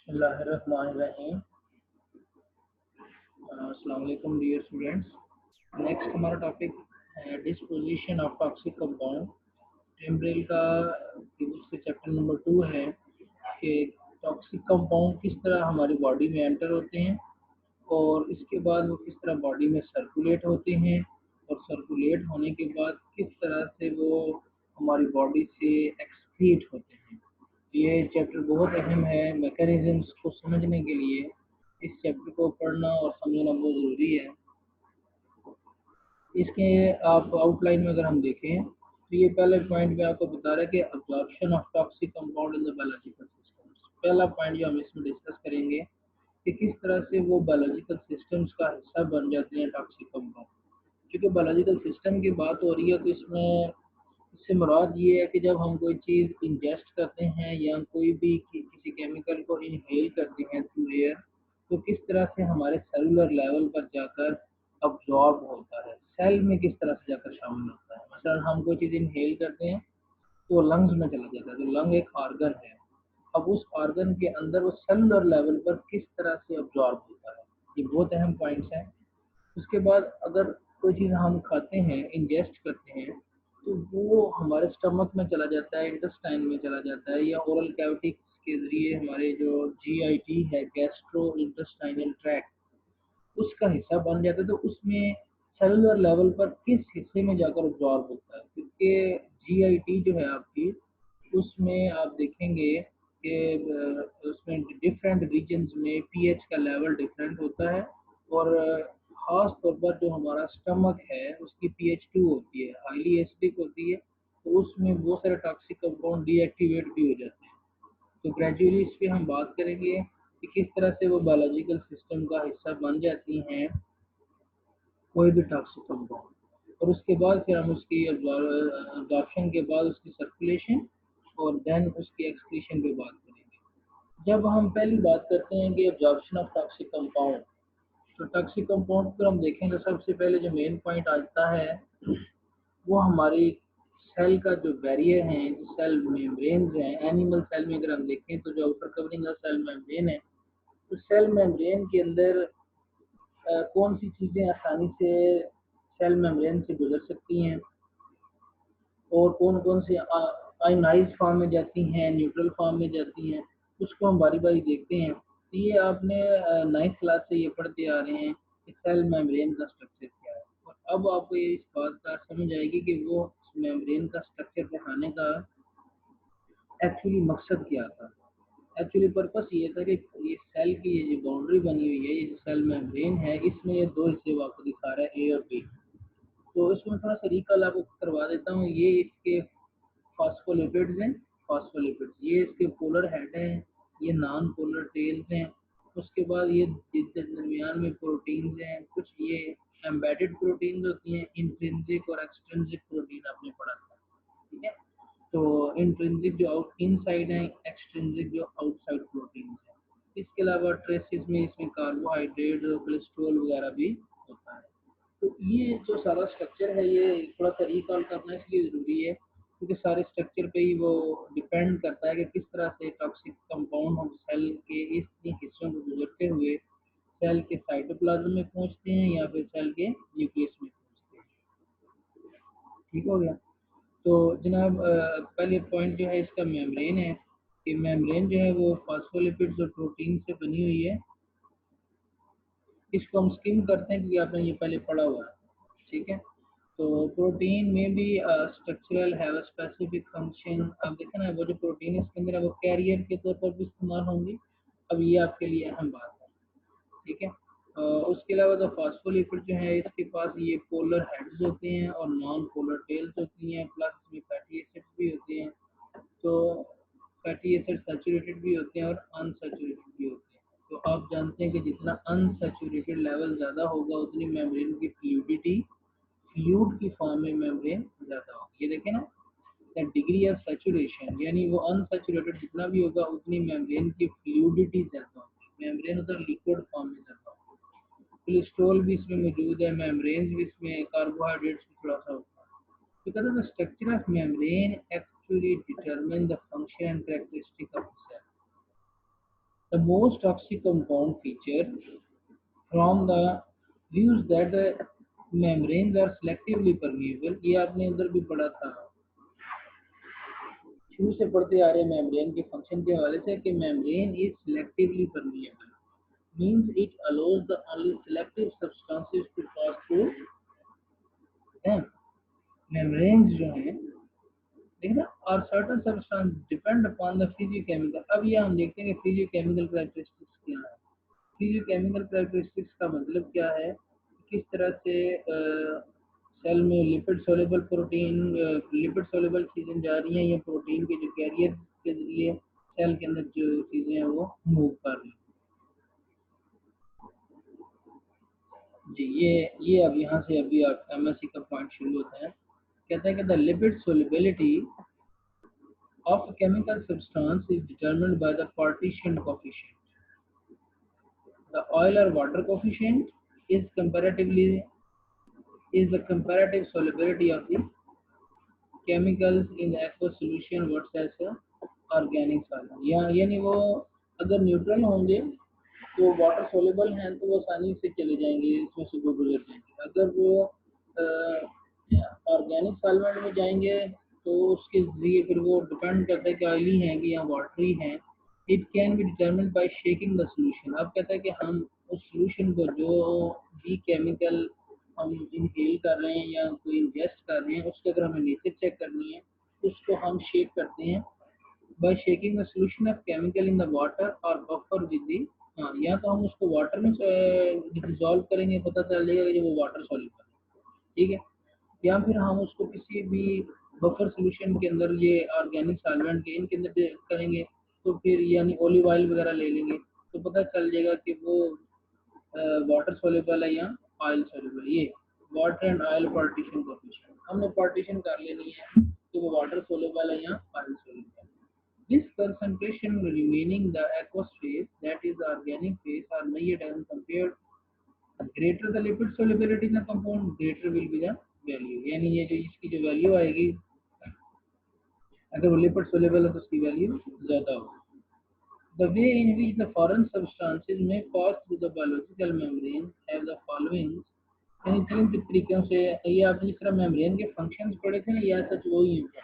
बिस्मिल्लाहिर्रहमानिर्रहीम। अस्सलाम वालेकुम डियर स्टूडेंट्स। नेक्स्ट हमारा टॉपिक है डिस्पोजिशन ऑफ टॉक्सिक कंपाउंड। एम्ब्रेल का फिजिक्स के चैप्टर नंबर 2 है कि टॉक्सिक कंपाउंड किस तरह हमारी बॉडी में एंटर होते हैं और इसके बाद वो किस तरह बॉडी में सर्कुलेट होते हैं और सर्कुलेट होने के बाद किस तरह से वो हमारी बॉडी से एक्सक्रीट होते हैं। ये चैप्टर बहुत अहम है। मैकेनिज्म्स को समझने के लिए इस चैप्टर को पढ़ना और समझना बहुत ज़रूरी है। इसके आप आउटलाइन में अगर हम देखें तो ये पहले पॉइंट में आपको बता रहा है कि absorption of toxic compound in the biological systems. पहला पॉइंट जो हम इसमें डिस्कस करेंगे कि किस तरह से वो बायोलॉजिकल सिस्टम्स का हिस्सा बन जाते हैं टॉक्सिक कंपाउंड। क्योंकि बायोलॉजिकल सिस्टम की बात हो रही है तो इसमें इससे मुराद ये है कि जब हम कोई चीज़ इंजेस्ट करते हैं या कोई भी किसी केमिकल को इनहेल करते हैं थ्रू एयर, तो किस तरह से हमारे सेलुलर लेवल पर जाकर अब्जॉर्ब होता है, सेल में किस तरह से जाकर शामिल होता है। मतलब हम कोई चीज़ इनहेल करते हैं तो लंग्स में चला जाता है, तो लंग एक ऑर्गन है। अब उस ऑर्गन के अंदर वो सेलुलर लेवल पर किस तरह से अब्जॉर्ब होता है, ये बहुत अहम पॉइंट्स हैं। उसके बाद अगर कोई चीज़ हम खाते हैं, इंजेस्ट करते हैं, तो वो हमारे स्टमक में चला जाता है, इंटेस्टाइन में चला जाता है, या ओरल कैविटी के ज़रिए हमारे जो जीआईटी है, गैस्ट्रो इंटेस्टाइनल ट्रैक्ट, उसका हिस्सा बन जाता है। तो उसमें सेलुलर लेवल पर किस हिस्से में जाकर अब्जॉर्ब होता है, क्योंकि जीआईटी जो है आपकी, उसमें आप देखेंगे कि उसमें डिफरेंट रीजन्स में पीएच का लेवल डिफरेंट होता है। और ख़ास तौर पर जो हमारा स्टमक है उसकी पीएच 2 होती है, हाईली एसिडिक होती है, तो उसमें बहुत सारे टॉक्सिक कंपाउंड डीएक्टिवेट भी हो जाते हैं। तो ग्रेजुअली इस पे हम बात करेंगे कि किस तरह से वो बायोलॉजिकल सिस्टम का हिस्सा बन जाती हैं कोई भी टॉक्सिक कंपाउंड। और उसके बाद फिर हम उसकी एब्जॉर्प्शन के बाद उसकी सर्कुलेशन और देन उसकी एक्सक्रीशन पे बात करेंगे। जब हम पहली बात करते हैं कि एब्जॉर्प्शन ऑफ टॉक्सिक कंपाउंड, तो टॉक्सिक कंपाउंड पर हम देखें तो सबसे पहले जो मेन पॉइंट आता है वो हमारी सेल का जो बैरियर है, जो सेल मेम्ब्रेन्स हैं। एनिमल सेल में अगर हम देखें तो जो outer covering of cell membrane है, तो सेल मेम्ब्रेन के अंदर कौन सी चीज़ें आसानी से सेल मेम्ब्रेन से गुजर सकती हैं और कौन कौन से आयनाइज फॉर्म में जाती हैं, न्यूट्रल फॉर्म में जाती हैं, उसको हम बारी बारी देखते हैं। तो ये आपने 9th क्लास से ये पढ़ते आ रहे हैं कि सेल मेम्ब्रेन का स्ट्रक्चर क्या है। और अब आपको ये इस बात का समझ आएगी कि वो मेम्ब्रेन का स्ट्रक्चर पढ़ाने का एक्चुअली मकसद क्या था। एक्चुअली पर्पस ये था कि ये सेल की ये जो बाउंड्री बनी हुई है, ये जो सेल मेम्ब्रेन है, इसमें ये दो हिस्से वो आपको दिखा रहा है, ए और बी। तो इसमें थोड़ा सा रिकॉल आपको करवा देता हूँ। ये इसके फॉस्फोलिपिड्स हैं, फॉस्फोलिपिड्स ये इसके पोलर हेड हैं, ये नॉन पोलर टेल्स हैं। उसके बाद ये दरमियान में प्रोटीन्स हैं, कुछ ये एम्बेडेड प्रोटीन्स होती हैं, इंट्रिंसिक और एक्सट्रिंसिक प्रोटीन आपने पढ़ा था, ठीक है। तो इंट्रिंसिक जो इनसाइड है, एक्सट्रिंसिक जो आउटसाइड प्रोटीन है। इसके अलावा ट्रेसिस में इसमें कार्बोहाइड्रेट और कोलेस्ट्रॉल वगैरह भी होता है। तो ये जो सारा स्ट्रक्चर है ये थोड़ा सा रिकॉल करना इसलिए ज़रूरी है क्योंकि सारे स्ट्रक्चर पे ही वो डिपेंड करता है कि किस तरह से टॉक्सिक कंपाउंड हम सेल के इस हिस्सों को गुजरते हुए सेल के साइटोप्लाज्म में पहुंचते हैं या फिर सेल के न्यूक्लियस में पहुंचते हैं। ठीक हो गया। तो जनाब पहले पॉइंट जो है इसका मेम्ब्रेन है कि मेम्ब्रेन जो है वो फॉस्फोलिपिड्स और प्रोटीन से बनी हुई है। इसको हम स्किम करते हैं क्योंकि आपने ये पहले पढ़ा हुआ है, ठीक है। तो प्रोटीन में भी स्ट्रक्चरल हैव स्पेसिफिक फंक्शन। अब देखें ना, वो जो प्रोटीन इसके अंदर है वो कैरियर के तौर पर भी इस्तेमाल होंगे। अब ये आपके लिए अहम बात है, ठीक है। उसके अलावा तो फॉस्फोलिपिड जो है इसके पास ये पोलर हेड्स होते हैं और नॉन पोलर टेल्स होती हैं, प्लस इसमें फैटी एसिड्स भी होते हैं। तो फैटी एसिड सैचुरेटेड भी होते हैं और अनसैचुरेटेड भी होते हैं। तो आप जानते हैं कि जितना अनसैचुरेटेड लेवल ज़्यादा होगा उतनी मेम्ब्रेन की फ्लूइडिटी, फ्लूइड की फॉर्म में मेम्ब्रेन ज़्यादा होगी। ये देखें ना, डिग्री ऑफ सैचुरेशन यानी वो अनसैचुरेटेड जितना भी होगा उतनी मेम्ब्रेन की फ्लूइडिटी ज़्यादा होगी, मेम्ब्रेन उधर लिक्विड फॉर्म में ज़्यादा होगी। कोलेस्ट्रॉल भी इसमें मौजूद है, मेम्ब्रेन भी इसमें, कार्बोहाइड्रेट्स भी थोड़ा सा होता है। Because of the structure of membrane actually determine the function and characteristic of the cell. The most toxic compound feature from the views that the membranes are selectively permeable, ये आपने उधर भी पढ़ा था, शुरू से पढ़ते आ रहे मेम्ब्रेन के फंक्शन के हवाले से कि membrane is selectively permeable, means it allows the only selective substances to pass through them. Membranes जो हैं देखना और certain substance depend upon the physiochemical. अब ये हम देखते हैं कि physiochemical characteristics क्या है. physiochemical characteristics का मतलब क्या है, किस तरह से सेल में lipid soluble protein, lipid soluble चीज़ें जा रही हैं या प्रोटीन के जो कैरियर के जरिए सेल के अंदर जो चीज़ें हैं वो मूव कर रही हैं. जी ये अब यहाँ से अभी आप एमएससी का पॉइंट शुरू होता है. कहता है कि the lipid solubility of chemical substance is determined by the partition coefficient. The oil और water coefficient is comparatively is the comparative solubility of the chemicals in the aqueous solution versus organic solvent. यानी वो अगर neutral होंगे तो water soluble हैं तो वो आसानी से चले जाएंगे, इसमें से गुजर जाएंगे. अगर वो ऑर्गेनिक सॉल्वेंट में जाएंगे तो उसके जरिए फिर वो डिपेंड करता है कि ऑयली हैं कि या वाटरी हैं. It can be determined bye shaking the solution. अब कहता है कि हम उस सोल्यूशन को जो भी केमिकल हम इनहेल कर रहे हैं या कोई इंजेस्ट कर रहे हैं उसके अगर हमें नेचर चेक करनी है उसको हम शेक करते हैं by shaking the solution of chemical in the water और बफर विद दी. हाँ, या तो हम उसको वाटर में डिजोल्व करेंगे, पता चल जाएगा कि वो वाटर सॉल्यूबल है, ठीक है. या फिर हम उसको किसी भी बफर सॉल्यूशन के अंदर ये ऑर्गेनिक सॉल्वेंट के इनके अंदर करेंगे तो फिर यानी ऑलिव ऑयल वगैरह ले लेंगे तो पता चल जाएगा कि वो वाटर सॉल्युबल है या ऑयल सॉल्युबल. ये water and oil partition coefficient हमने पार्टीशन कर लेनी है कि वो वाटर सॉल्युबल है या oil soluble. This concentration remaining the aqueous phase, that is the organic phase, are measured and compared. The greater the lipid solubility in the compound, greater will be the value. यानी ये जो इसकी जो value आएगी अगर वो lipid soluble है तो उसकी वैल्यू ज़्यादा होगी. The way in which the foreign substances may pass through the biological membrane have the following. यानी तीन तरीकों से ये आपने जिस तरह मेम्ब्रेन के फंक्शंस पढ़े थे ना, यह सच वही है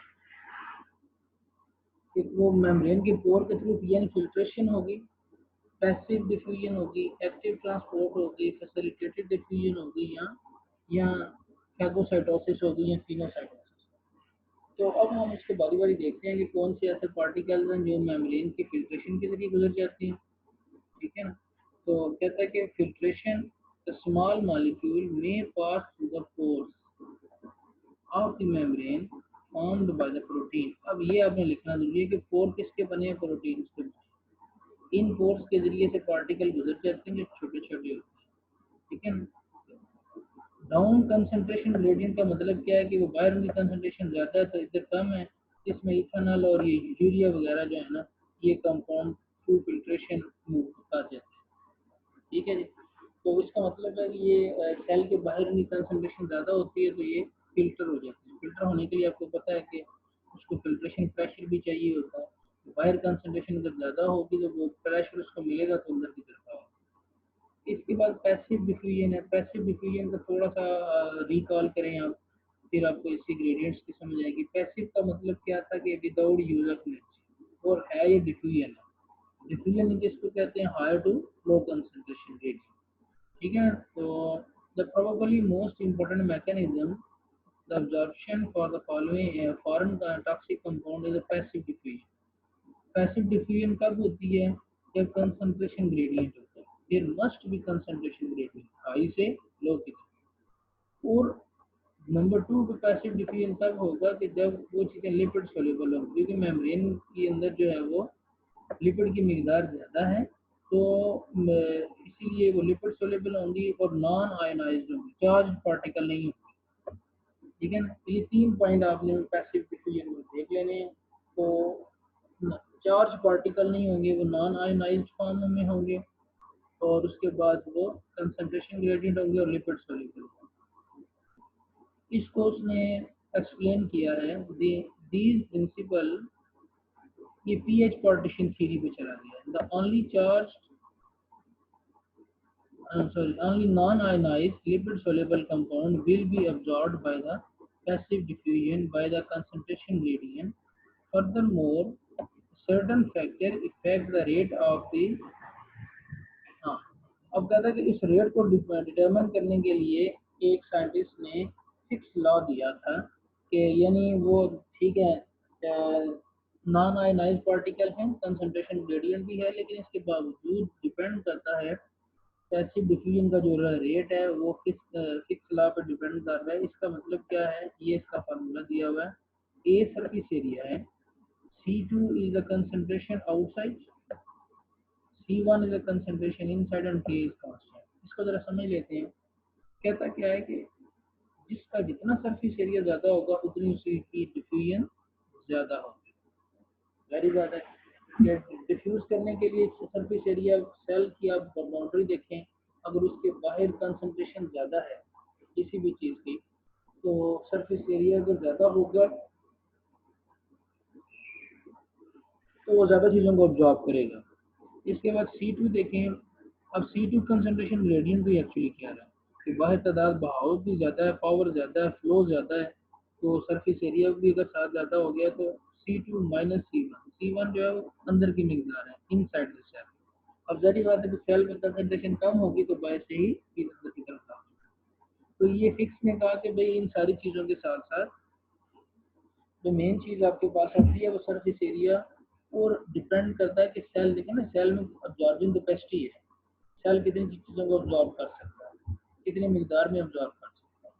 कि वो मेम्ब्रेन के पोर के थ्रू यानी फिल्ट्रेशन होगी, पैसिव डिफ्यूजन होगी, एक्टिव ट्रांसपोर्ट होगी, फैसिलिटेटेड डिफ्यूजन होगी या फैगोसाइटोसिस होगी या फिनोसाइटोसिस. तो अब हम इसको बारी बारी देखते हैं कि कौन से ऐसे पार्टिकल्स हैं जो मेम्ब्रेन के फिल्ट्रेशन के जरिए गुजर जाते हैं, ठीक है ना. तो कहता है कि फिल्ट्रेशन द स्मॉल मॉलिक्यूल में pass through the pores of the membrane formed by the protein. अब ये आपने लिखना जरूरी है कि पोर किसके बने हैं, प्रोटीन के. इन पोर्स के जरिए से पार्टिकल गुजर जाते हैं जो छोटे छोटे होते हैं, ठीक है ना. डाउन कंसंट्रेशन ग्रेडियंट का मतलब क्या है कि वो बाहर की कंसंट्रेशन ज़्यादा है तो इधर कम है, इसमें इथेनॉल और ये यूरिया वगैरह जो है ना ये कंपाउंड थ्रू फिल्ट्रेशन मूव कर जाते हैं, ठीक है जी. तो इसका मतलब है कि ये सेल के बाहर की कंसंट्रेशन ज़्यादा होती है तो ये फिल्टर हो जाते हैं. फिल्टर होने के लिए आपको पता है कि उसको फिल्ट्रेशन प्रेशर भी चाहिए होता है. बाहर कंसंट्रेशन अगर ज़्यादा होगी तो वो प्रेशर उसको मिलेगा तो अंदर की तरफ आएगा. इसके बाद पैसिव डिफ्यूजन है. पैसिव डिफ्यूजन को थोड़ा सा रिकॉल करें आप, फिर आपको इसकी ग्रेडियंट्स की समझ आएगी. पैसिव का मतलब क्या था कि विदाउट यूज ऑफ एनर्जी, और है ये डिफ्यूजन है. डिफ्यूजन जिसको कहते हैं higher to low concentration gradient, ठीक है. तो the probably most important mechanism the absorption for the following foreign toxic compound is the passive diffusion. Passive diffusion कब होती है, जब कंसंट्रेशन ग्रेडियंट होता है. There must be concentration gradient high से लो की तरफ. और नंबर 2 पे पैसिव डिफ्यूजन तब होगा कि जब वो चीज़ें लिपिड सोल्यूबल होंगी, क्योंकि मेम्ब्रेन के अंदर जो है वो लिपिड की मिकदार ज़्यादा है तो इसीलिए वो लिपिड सोल्यूबल होंगी और नॉन आयनाइज्ड होंगी, चार्ज पार्टिकल नहीं होंगे, ठीक है ना. तो ये 3 पॉइंट आपने पैसिव डिफ्यूजन में देख लेने हैं. तो चार्ज पार्टिकल नहीं होंगे, वो नॉन आयनाइज्ड फॉर्म में होंगे और उसके बाद वो कंसंट्रेशन ग्रेडियंट होंगे और लिपिड सोल्यूबल. इसको उसने एक्सप्लेन किया है. दीज प्रिंसिपल ये पीएच पार्टीशन थ्योरी पे चला गया। The only charge only non-ionized lipid-soluble compound will be absorbed by the passive diffusion by the concentration gradient. Furthermore, certain factors affect the rate of the हाँ अब कहता है कि इस रेट को डिटरमिन करने के लिए एक साइंटिस्ट ने फिक्स लॉ दिया था कि यानी वो ठीक है नॉन आयनाइज पार्टिकल हैं, कंसंट्रेशन ग्रेडियंट भी है, लेकिन इसके बावजूद डिपेंड करता है पैसिव डिफ्यूजन का जो रेट है वो किस लॉ पर डिपेंड कर रहा है। इसका मतलब क्या है, ये इसका फार्मूला दिया हुआ है। ए सरफेस एरिया है, C2 is the concentration outside, C1 is the concentration inside and K is constant। इसको जरा समझ लेते हैं। कहता क्या है कि जिसका जितना सरफेस एरिया ज़्यादा होगा उतनी उसकी डिफ्यूजन ज़्यादा होगी। वेरी बात है, डिफ्यूज करने के लिए सरफेस एरिया सेल की आप बाउंड्री देखें, अगर उसके बाहर कंसंट्रेशन ज़्यादा है किसी भी चीज़ की तो सरफेस एरिया अगर ज़्यादा होगा तो वो ज़्यादा चीज़ों को ऑब्जॉर्ब करेगा। इसके बाद C2 देखें। अब C2 कंसंट्रेशन ग्रेडियंट भी एक्चुअली क्या रहा है कि बाहर तादाद बहाव भी ज़्यादा है, पावर ज़्यादा है, फ्लो ज़्यादा है, तो सरफेस एरिया भी अगर साथ ज़्यादा हो गया तो C2 माइनस C1 जो है वो अंदर की मिकदार है, इनसाइड द सेल। अब जारी बात है कि सेल में कंसंट्रेशन कम होगी तो बाहर से ही अंदर की तरफ आ। तो ये फिक्स ने कहा कि भाई इन सारी चीज़ों के साथ साथ जो मेन चीज़ आपके पास आती है वो सरफेस एरिया और डिपेंड करता है कि सेल देखें ना, सेल में अब्जॉर्बिंग कैपेसिटी है, सेल कितनी चीज़ों को अब्जॉर्ब कर सकता है, कितनी मिकदार में अब्जॉर्ब कर सकता है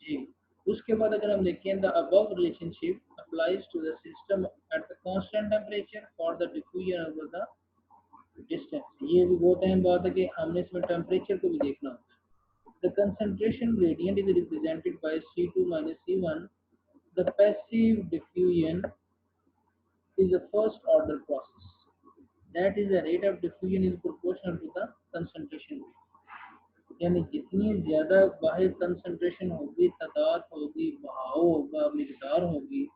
जी। उसके बाद अगर हम देखें the above relationship applies to the system at the constant temperature for the diffusion over the distance. ये भी बहुत अहम बात है कि हमने इसमें टेम्परेचर को भी देखना होता है। The concentration gradient is represented by C2 minus C1। The passive diffusion is a first order process. That is the rate of diffusion is proportional to the concentration rate। यानी जितनी ज़्यादा बाहर कंसंट्रेशन होगी, तादाद होगी, बहाव होगा, मिकदार होगी,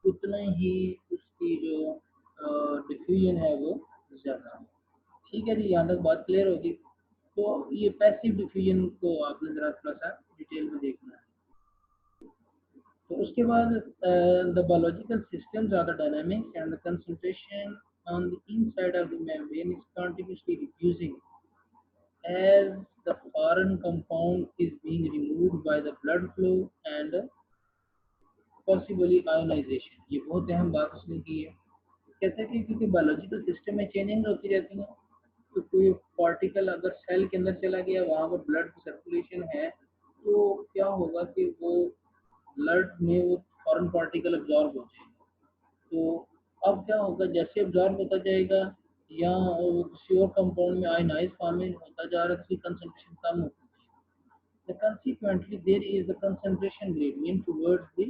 उतना ही उसकी जो डिफ्यूजन है वो ज़्यादा है। ठीक है जी, यहाँ तक बात क्लियर होगी। तो ये पैसिव डिफ्यूजन को आपने ज़रा थोड़ा सा डिटेल में देखना है। तो उसके बाद the biological systems are the dynamics and the concentration on the inside of the membrane is continuously reducing as the foreign compound is being removed by the blood flow and possibly ionization। ये बहुत अहम बात उसने की है। कहते हैं कि क्योंकि बायोलॉजिकल सिस्टम में चेंजिंग होती रहती है, तो कोई पार्टिकल अगर सेल के अंदर चला गया, वहाँ पर ब्लड सर्कुलेशन है, तो क्या होगा कि वो ब्लड में वो फॉरेन पार्टिकल अब्जॉर्ब हो जाएगा। तो अब क्या होगा, जैसे अब्जॉर्ब होता जाएगा या वो किसी और कंपाउंड में आयनाइज फॉर्म में होता जा रहा है, उसकी कंसंट्रेशन कम होती है। consequently there is a concentration gradient towards the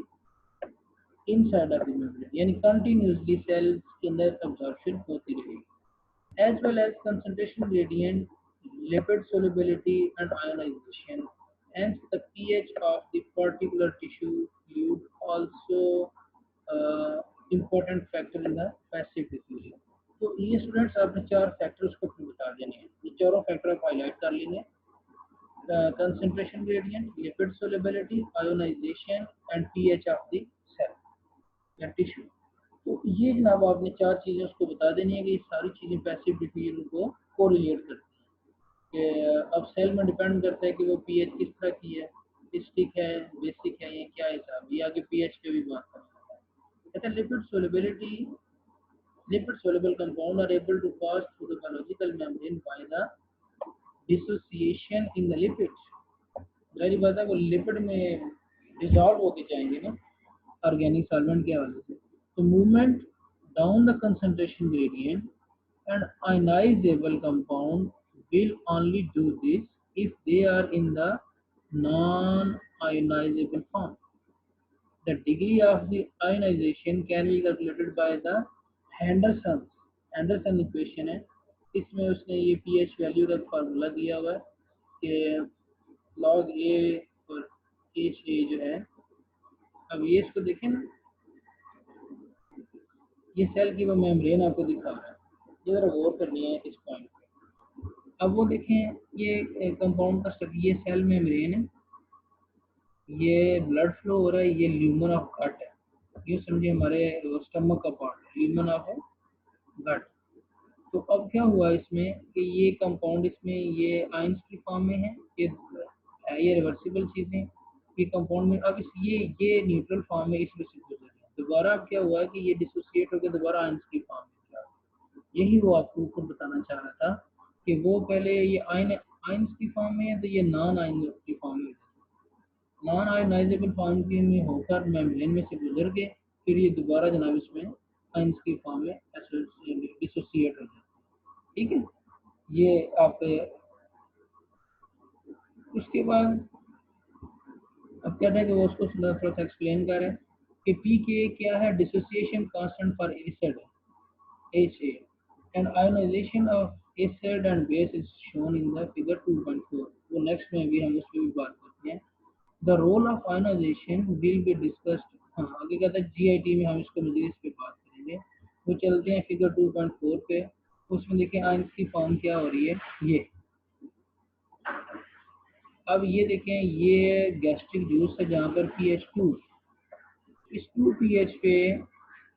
inside of the membrane, यानी कंटिन्यूसली सेल्स के अंदर अब्जॉर्प्शन होती रहेगी। as well as concentration gradient, lipid solubility and ionization, hence the pH of the particular tissue fluid also important factor in the passive diffusion। तो ये students आपने चार factors को फिर बता देने हैं, ये चारों फैक्टर आप हाईलाइट कर लेंगे। Concentration gradient, lipid solubility, ionization and pH of the cell या टिश्यू। तो ये जनाब आपने चार चीज़ें उसको बता देनी है कि ये सारी चीज़ें पैसिव डिफ्यूजन को कोरिलेट करती हैं। कि अब सेल में डिपेंड करता है कि वो पीएच किस तरह की है, एसिडिक है, बेसिक है, ये क्या हिसाब, ये आगे पीएच पे भी बात करता है। कहते हैं lipid solubility, lipid soluble compound are able to pass through the biological membrane by the dissociation in the lipids। जाहिर बात है वो लिपिड में डिसॉल्व होके जाएंगे ना ऑर्गेनिक सॉल्वेंट के हवाले से। तो movement down the concentration gradient and ionizable compound will only do this if they are in the non-ionizable form। The degree of the ionization can be calculated by the Henderson equation है। इसमें उसने ये pH value का formula दिया हुआ है कि log A और HA जो है। अब ये इसको देखें ना, ये सेल की वो मेम्ब्रेन आपको दिखा रहा है, ये जरा गौर करनी है इस पॉइंट पे। अब वो देखें ये कंपाउंड का स्ट्रक्चर, ये सेल मेम्ब्रेन है, ये ब्लड फ्लो हो रहा है, ये ल्यूमन ऑफ गट है, ये समझिए हमारे स्टमक का पार्ट ल्यूमन ऑफ गट। तो अब क्या हुआ इसमें कि ये कंपाउंड इसमें ये आयंस की फॉर्म में है, ये रिवर्सिबल चीज़ें, ये कंपाउंड में अब ये न्यूट्रल फॉर्म में इसमें से गुजर रहे हैं। दोबारा अब क्या हुआ कि ये डिसोसिएट होकर दोबारा आयंस की फॉर्म में जा, यही वो आपको ऊपर बताना चाह रहा था कि वो पहले ये आयंस की फॉर्म में है, तो ये नॉन आयन की फॉर्म में, नॉन आयोनाइजेबल फॉर्म की में होकर मेम्ब्रेन में से गुजर के फिर ये दोबारा जनाब इसमें आयंस की फॉर्म में डिसोसिएट हो जाता है। ठीक है, ये आप उसके बाद अब क्या है कि वो उसको थोड़ा सा एक्सप्लेन कर रहे हैं कि पी के क्या है, dissociation constant for acid HA and ionization of acid and base is shown in the figure 2.4। वो नेक्स्ट में भी हम उस पर भी बात करते हैं। The role of ionization will be discussed, हाँ आगे कहता है GIT में हम इसको मजीद इस पे बात करेंगे। वो चलते हैं फिगर 2.4 पे, उसमें देखें आयंस की फॉर्म क्या हो रही है ये। अब ये देखें ये गैस्ट्रिक जूस है जहाँ पर pH 2, इस 2 pH पे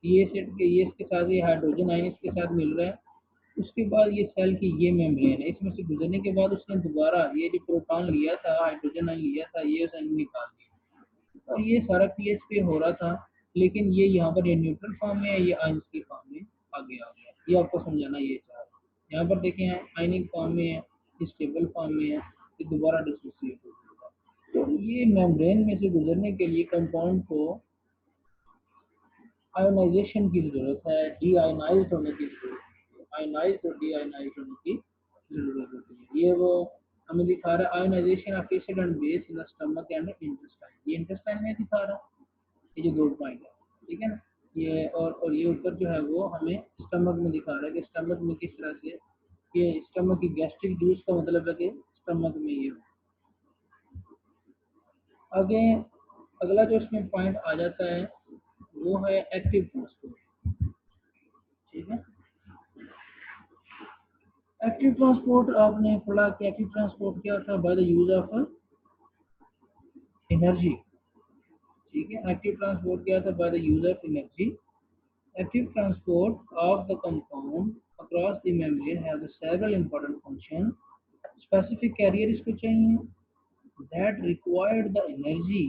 ये सेट के ये इसके साथ ये हाइड्रोजन आयन इसके साथ मिल रहा है। उसके बाद ये सेल की ये मेम्ब्रेन है, इसमें से गुजरने के बाद उसने दोबारा ये जो प्रोटॉन लिया था, हाइड्रोजन आयन लिया था, ये उसने निकाल दिया और ये सारा पीएच पे हो रहा था। लेकिन ये यहाँ पर ये न्यूट्रल फॉर्म में है, ये आयंस की फॉर्म में आगे आ गया। ये आपको समझाना ये चाह रहा है। यहाँ पर देखें आयनिक फॉर्म में है, स्टेबल फॉर्म में है, ये दोबारा डिसोसिएट हो जाएगा। तो ये मेम्ब्रेन में से गुजरने के लिए कंपाउंड को आयोनाइजेशन की जरूरत है, डी आयोनाइज होने की जरूरत है, आयोनाइज और डी आयोनाइज होने की जरूरत होती है। ये वो हमें दिखा रहा है ionization of acid and base in the stomach and intestine, ये इंटेस्टाइन में दिखा रहा है, ये जो 2 पॉइंट है, ठीक है ना। ये और ये ऊपर जो है वो हमें स्टमक में दिखा रहा है कि स्टमक में किस तरह से ये स्टमक की गैस्ट्रिक जूस का मतलब है कि स्टमक में ये आगे। अगला जो इसमें पॉइंट आ जाता है वो है एक्टिव ट्रांसपोर्ट। ठीक है, एक्टिव ट्रांसपोर्ट आपने पढ़ा कि एक्टिव ट्रांसपोर्ट क्या था, by the use of energy. ठीक है, एक्टिव ट्रांसपोर्ट क्या था, by the use of energy. Active transport of the compound across the membrane have several important function. Specific carrier इसको चाहिए that required the energy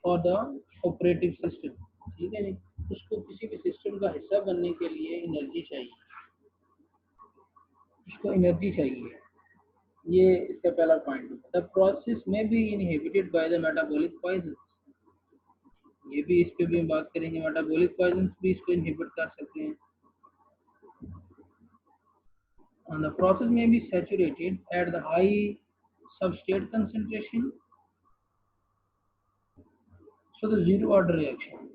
for the operative system. ठीक है जी, उसको किसी भी सिस्टम का हिस्सा बनने के लिए एनर्जी चाहिए, उसको एनर्जी चाहिए। ये इसका पहला पॉइंट है। द प्रोसेस में be inhibited by the metabolic poison, ये भी इस पे भी हम बात करेंगे, मेटाबॉलिक पॉइजन भी इसको इनहिबिट कर सकते हैं। And the process may be saturated at the high substrate concentration, so the zero order reaction।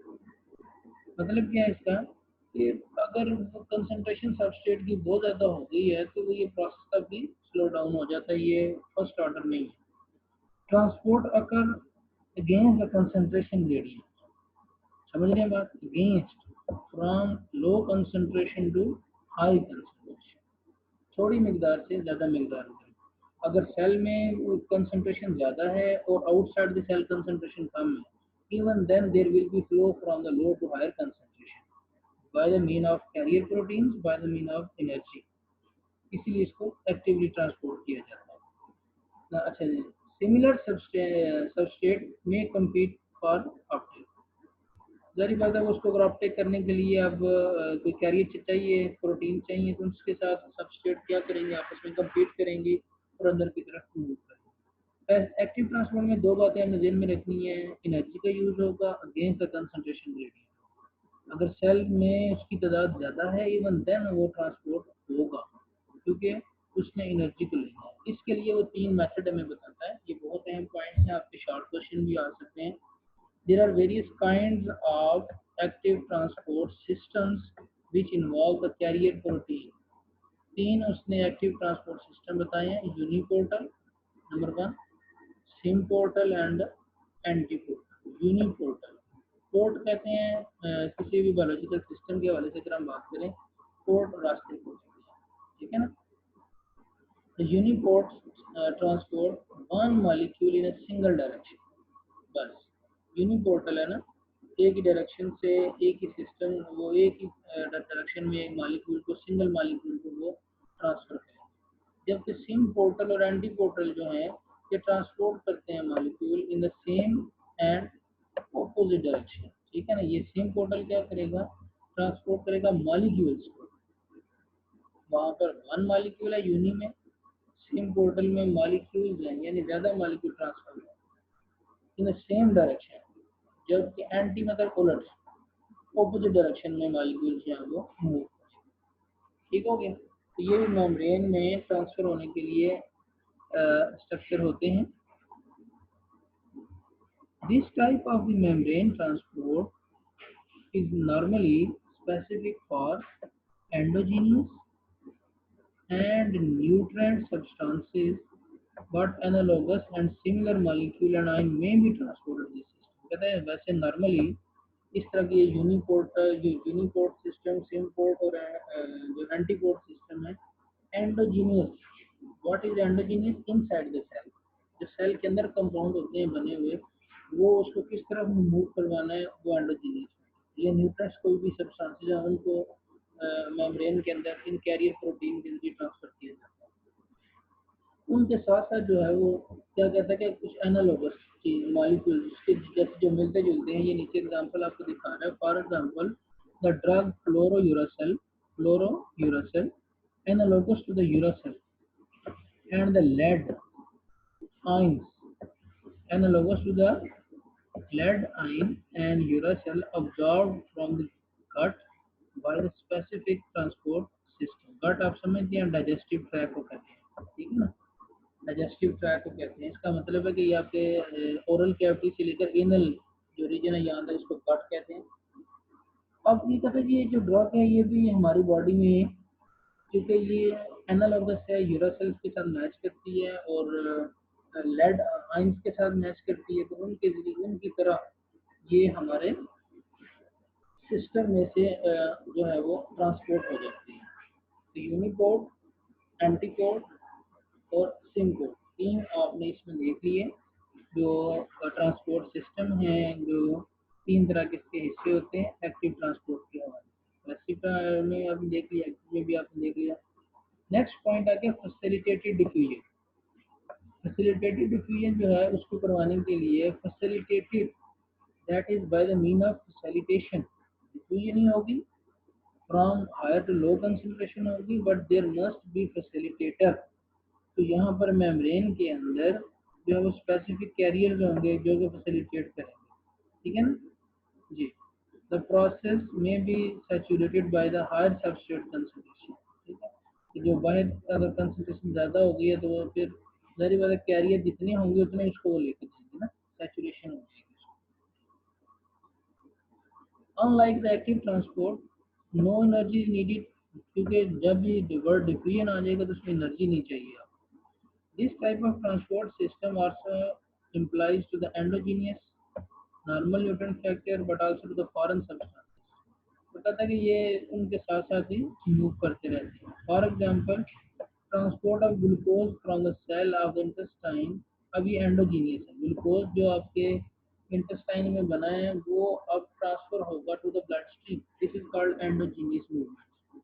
मतलब क्या है इसका कि अगर कंसंट्रेशन सबस्ट्रेट की बहुत ज़्यादा हो गई है तो वो ये प्रोसेस तब भी स्लो डाउन हो जाता है, ये फर्स्ट ऑर्डर नहीं है। Transport occur against the concentration gradient, समझ रहे हैं बात, against from low concentration to high concentration, थोड़ी मिकदार से ज़्यादा मिकदार में। अगर सेल में कंसंट्रेशन ज़्यादा है और आउटसाइड द सेल कंसंट्रेशन कम है, even then there will be flow from the low to higher concentration by the mean of carrier proteins, by the mean of energy. इसीलिए इसको एक्टिवली ट्रांसपोर्ट किया जाता है ना। अच्छा जी, सिमिलर सबस्ट्रेट में कम्पीट फॉर अपटेक, जारी बात है उसको अगर अपटेक करने के लिए अब कोई कैरियर चाहिए, प्रोटीन चाहिए, तो उसके साथ सबस्ट्रेट क्या करेंगे, आपस में कम्पीट करेंगे और अंदर की तरफ मूव करेंगे। एक्टिव ट्रांसपोर्ट में दो बातें हमें ध्यान में रखनी है, एनर्जी का यूज होगा अगेंस्ट द कंसंट्रेशन ग्रेडियंट। अगर सेल में उसकी तादाद ज़्यादा है इवन देन वो ट्रांसपोर्ट होगा क्योंकि उसने एनर्जी को लेना है। इसके लिए वो 3 मेथड हमें बताता है, ये बहुत अहम पॉइंट्स हैं, आपके शॉर्ट क्वेश्चन भी आ सकते हैं। There are various kinds of active transport systems which involve the carrier protein। 3 उसने एक्टिव ट्रांसपोर्ट सिस्टम बताए हैं, यूनिपोर्टल नंबर 1, सिम्पोर्टल एंड एंटीपोर्टल। यूनिपोर्टल पोर्ट कहते हैं किसी भी बायोलॉजिकल सिस्टम के हवाले से अगर हम बात करें, पोर्ट रास्ते को, ठीक है ना। Uniport transport one molecule in a single direction, बस यूनिपोर्टल है ना, एक ही डायरेक्शन से एक ही सिस्टम, वो एक ही डायरेक्शन में एक मॉलिक्यूल को, सिंगल मॉलिक्यूल को वो ट्रांसफर करें। जबकि सिम पोर्टल और एंटी पोर्टल जो है ये ट्रांसपोर्ट करते हैं molecule in the same and opposite direction, ठीक है ना। ये सिम पोर्टल क्या करेगा, ट्रांसपोर्ट करेगा मॉलिक्यूल्स को, वहां पर वन मॉलिक्यूल है यूनि में, सेम पोर्टल में मॉलिक्यूल्स हैं यानी ज्यादा molecule transfer in same direction, जबकि एंटी मतलब उलट, ऑपोजिट डायरेक्शन में मॉलिक्यूल्स हैं वो मूव, ठीक हो गया। तो ये भी मेम्ब्रेन में ट्रांसफर होने के लिए स्ट्रक्चर होते हैं। This type of the membrane transport is normally specific for endogenous and nutrient substances, but analogous and similar molecule and ion may be transported this system। कहते हैं वैसे नॉर्मली इस तरह के यूनिपोर्ट, जो यूनिपोर्ट सिस्टम, सिमपोर्ट और जो antiport system है, endogenous, what is endogenous, inside the cell, जो सेल के अंदर कंपाउंड होते हैं बने हुए, वो उसको किस तरफ मूव करवाना है, वो एंडोजीनियस। ये न्यूट्रंस कोई भी सब्सटेंसेस है उनको मेम्ब्रेन के अंदर इन कैरियर प्रोटीन के जरिए ट्रांसफर किया जाता है। उनके साथ साथ जो है वो क्या कहता है कि कुछ एनालोगस चीज मॉलिक्यूल जिसके जैसे जो मिलते जुलते हैं, ये नीचे एग्जांपल आपको दिखा रहा है। For example the drug fluorouracil analogous to the uracil and the lead ions analogous to the lead ion and uracil absorbed from the gut by the specific transport system। gut आप समझते हैं digestive track को कहते हैं, ठीक है ना, digestive track को कहते हैं। इसका मतलब है कि ये आपके ओरल कैविटी से लेकर एनल जो रीजन है यहाँ तक, इसको गट कहते हैं। अब ये कहते हैं कि ये जो ड्रग है ये भी हमारी बॉडी में, क्योंकि ये एनालॉगस है, यूरासेल्स के साथ मैच करती है और लेड आयंस के साथ मैच करती है, तो उनके जरिए उनकी तरह ये हमारे सिस्टम में से जो है वो ट्रांसपोर्ट हो जाती है। तो यूनिपोर्ट, एंटीपोर्ट और सिमपोर्ट, तीन आपने इसमें देख लिए जो ट्रांसपोर्ट सिस्टम है, जो तीन तरह के इसके हिस्से होते हैं एक्टिव ट्रांसपोर्ट के हवाले। पैसिव में आपने देख लिया, एक्टिव में भी आपने देख लिया। नेक्स्ट पॉइंट आ गया फैसिलिटेटेड डिफ्यूजन। फैसिलिटेटेड डिफ्यूजन जो है उसको करवाने के लिए facilitated, that is by the mean of facilitation, diffusion ही होगी, from higher to low concentration होगी, but there must be facilitator. तो यहाँ पर मेम्ब्रेन के अंदर जो है वो स्पेसिफिक कैरियर्स होंगे जो कि फैसिलिटेट करेंगे, ठीक है ना जी। द प्रोसेस में be saturated by the higher substrate concentration, ठीक है। तो जो बाहर अगर कंसंट्रेशन ज़्यादा हो गई है तो वो फिर जारी वाला कैरियर जितने होंगे उतने उसको वो लेकर जाएंगे ना, सैचुरेशन हो जाएगी। Unlike the active transport, no energy is needed, क्योंकि जब भी वर्ड डिफ्यूजन आ जाएगा तो उसमें एनर्जी नहीं चाहिए आपको। This type of transport system also implies to the endogenous normal nutrient factor but also to the foreign substances। तो कहता है कि ये उनके साथ साथ ही मूव करते रहते हैं। For example transport of glucose from the cell of the intestine, अब ये एंडोजीनियस है, ग्लूकोज जो आपके इंटेस्टाइन में बना है वो अब ट्रांसफर होगा to the blood stream, this is called endogenous movement,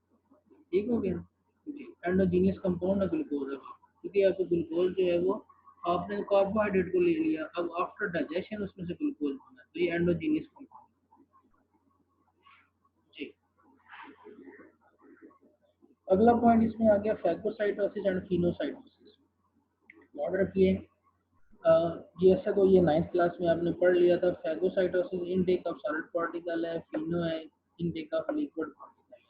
ठीक हो गया जी। एंडोजीनियस कंपाउंड है ग्लूकोज है, क्योंकि आपको ग्लूकोज जो है वो आपने कार्बोहाइड्रेट को ले लिया, अब आफ्टर डाइजेशन उसमें से ग्लूकोज बना, तो ये एंडोजीनियस कंपाउंड जी। अगला पॉइंट इसमें आ गया फैगोसाइटोसिस एंड फिनोसाइटोसिस। याद रखिए ये ऐसा तो ये 9th क्लास में आपने पढ़ लिया था। Phagocytosis intake of solid particle है, फिनो है इनटेक ऑफ लिक्विड पार्टिकल है।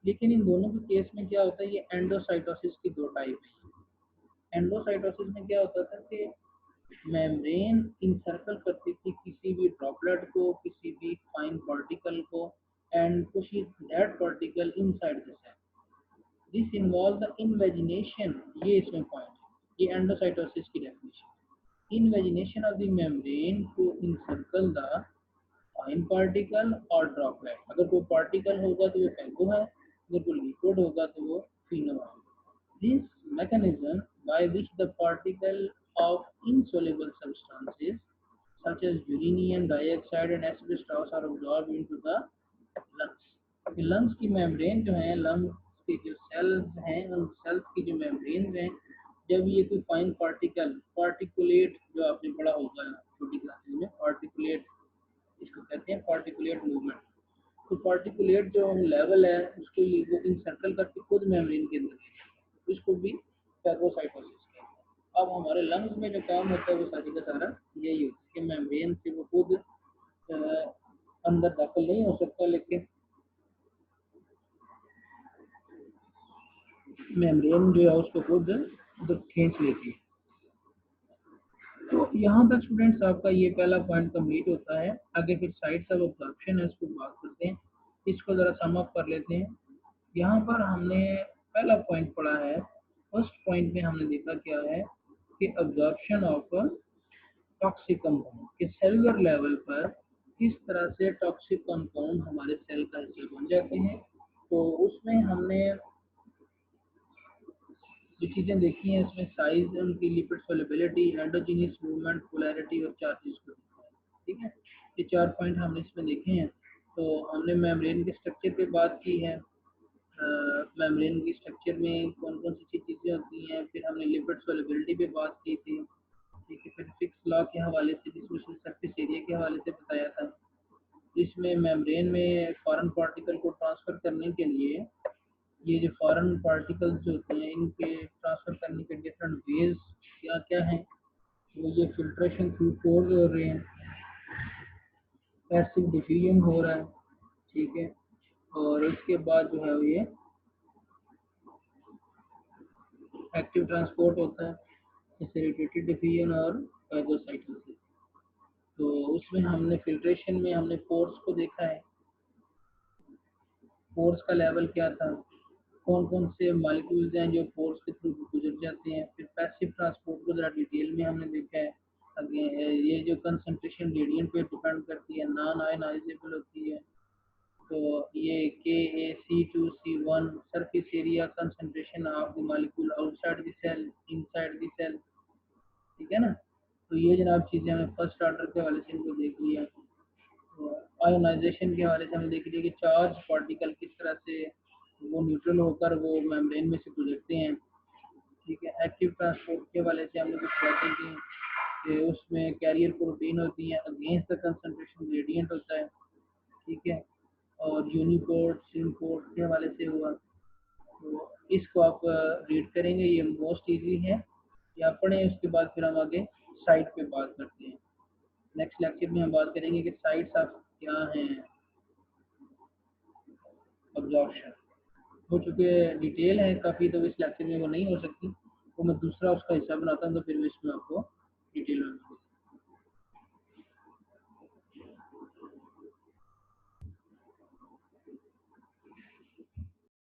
लेकिन इन दोनों के केस में क्या होता है, ये एंडोसाइटोसिस की दो टाइप है। एंडोसाइटोसिस में क्या होता था कि मेम्ब्रेन इंसर्कल करती थी किसी भी ड्रॉपलेट को, किसी भी फाइन पार्टिकल को, and push that particle inside the cell, this involve the invagination, ये इसमें पॉइंट है, ये एंडोसाइटोसिस की definition, invagination of the membrane to encircle the fine particle और ड्रॉपलेट। अगर कोई पार्टिकल होगा तो वो पैगो है, अगर कोई लिक्विड होगा तो वो फिनो है। This mechanism by which the particle of insoluble substances such as uranium dioxide and asbestos are absorbed into the lungs। Lungs की मेम्ब्रेन जो है, लंग्स के जो सेल्स हैं, उन सेल्स की जो मेम्ब्रेन हैं, जब ये कोई फाइन पार्टिकल पार्टिकुलेट जो आपने पढ़ा होगा छोटी क्लासेस में, पार्टिकुलेट इसको कहते हैं, पार्टिकुलेट मूवमेंट। तो पार्टिकुलेट जो लेवल है उसके लिए वो इंसर्कल करके खुद मेम्ब्रेन के अंदर, इसको भी फैगोसाइटोसिस कहते हैं। अब हमारे लंग्स में जो काम होता है वो सारी का सारा यही होता है कि मेम्ब्रेन से वो खुद अंदर दाखिल नहीं हो सकता, लेकिन मेम्ब्रेन जो है उसको खुद उधर खींच लेती है। तो यहाँ तक स्टूडेंट्स आपका ये पहला पॉइंट कंप्लीट होता है। आगे फिर साइड्स ऑफ अब्जॉर्प्शन है, उसको बात करते हैं। इसको ज़रा सम अप कर लेते हैं। यहाँ पर हमने पहला पॉइंट पढ़ा है। फर्स्ट पॉइंट में हमने देखा क्या है कि अब्जॉर्प्शन ऑफ टॉक्सिक कंपाउंड के सेलुलर लेवल पर किस तरह से टॉक्सिक कंपाउंड हमारे सेल का हिस्सा बन जाते हैं। तो उसमें हमने जो चीज़ें देखी हैं इसमें साइज, उनकी lipid solubility, endogenous movement, polarity और चार्जेस को देखा है। ठीक है, ये 4 पॉइंट हमने इसमें देखे हैं। तो हमने मेम्ब्रेन के स्ट्रक्चर पे बात की है, मेम्ब्रेन की स्ट्रक्चर में कौन कौन सी चीज़ें होती हैं, फिर हमने लिपिड सोलिबिलिटी पे बात की थी। ठीक है, फिर फिक्स लॉ के हवाले से, जिसमें सरफेस एरिया के हवाले से बताया था। इसमें मेम्ब्रेन में फॉरेन पार्टिकल को ट्रांसफ़र करने के लिए, ये जो फॉरेन पार्टिकल्स जो होते हैं इनके ट्रांसफ़र करने के डिफरेंट वेज क्या क्या हैं। तो ये फिल्ट्रेशन थ्रू पोर्स हो रहे हैं, पैसिव डिफ्यूजन हो रहा है। ठीक है, और इसके बाद जो है ये एक्टिव ट्रांसपोर्ट होता है, जैसे रेडिएटेड डिफ्यूजन और फैगोसाइटोसिस। तो उसमें हमने फिल्ट्रेशन में हमने पोर्स को देखा है, पोर्स का लेवल क्या था, कौन कौन से मॉलिक्यूल्स हैं जो पोर्स के थ्रू गुजर जाते हैं। फिर पैसिव ट्रांसपोर्ट को ज़रा डिटेल में हमने देखा है। आगे ये जो कंसंट्रेशन ग्रेडियंट पे डिपेंड करती है, नॉन आयनाइजेबल होती है। तो ये Ka(C2) C1 surface area concentration of the molecule outside the cell, inside the cell. ठीक है ना। तो ये जनाब चीज़ें हमने फर्स्ट ऑर्डर के हवाले से इनको देख लिया। तो आयोनाइजेशन के हवाले से हमने देख लिया कि चार्ज पार्टिकल किस तरह से वो न्यूट्रल होकर वो मेम्ब्रेन में से गुजरते हैं। ठीक है, एक्टिव ट्रांसपोर्ट के हवाले से हमने कुछ बातें की कि उसमें कैरियर प्रोटीन होती हैं, अगेंस्ट द कंसंट्रेशन ग्रेडियंट होता है। ठीक है, और यूनिपोर्ट सिम्पोर्ट के हवाले से हुआ। तो इसको आप रीड करेंगे, ये मोस्ट ईजी है, या पढ़ें। उसके बाद फिर हम आगे साइट पे बात करते हैं। नेक्स्ट लेक्चर में हम बात करेंगे कि साइट्स ऑफ क्या हैं अब्जॉर्प्शन। हो चुके डिटेल है काफ़ी, तो इस लेक्चर में वो नहीं हो सकती, वो मैं दूसरा उसका हिस्सा बनाता हूँ, तो फिर मैं इसमें आपको डिटेल में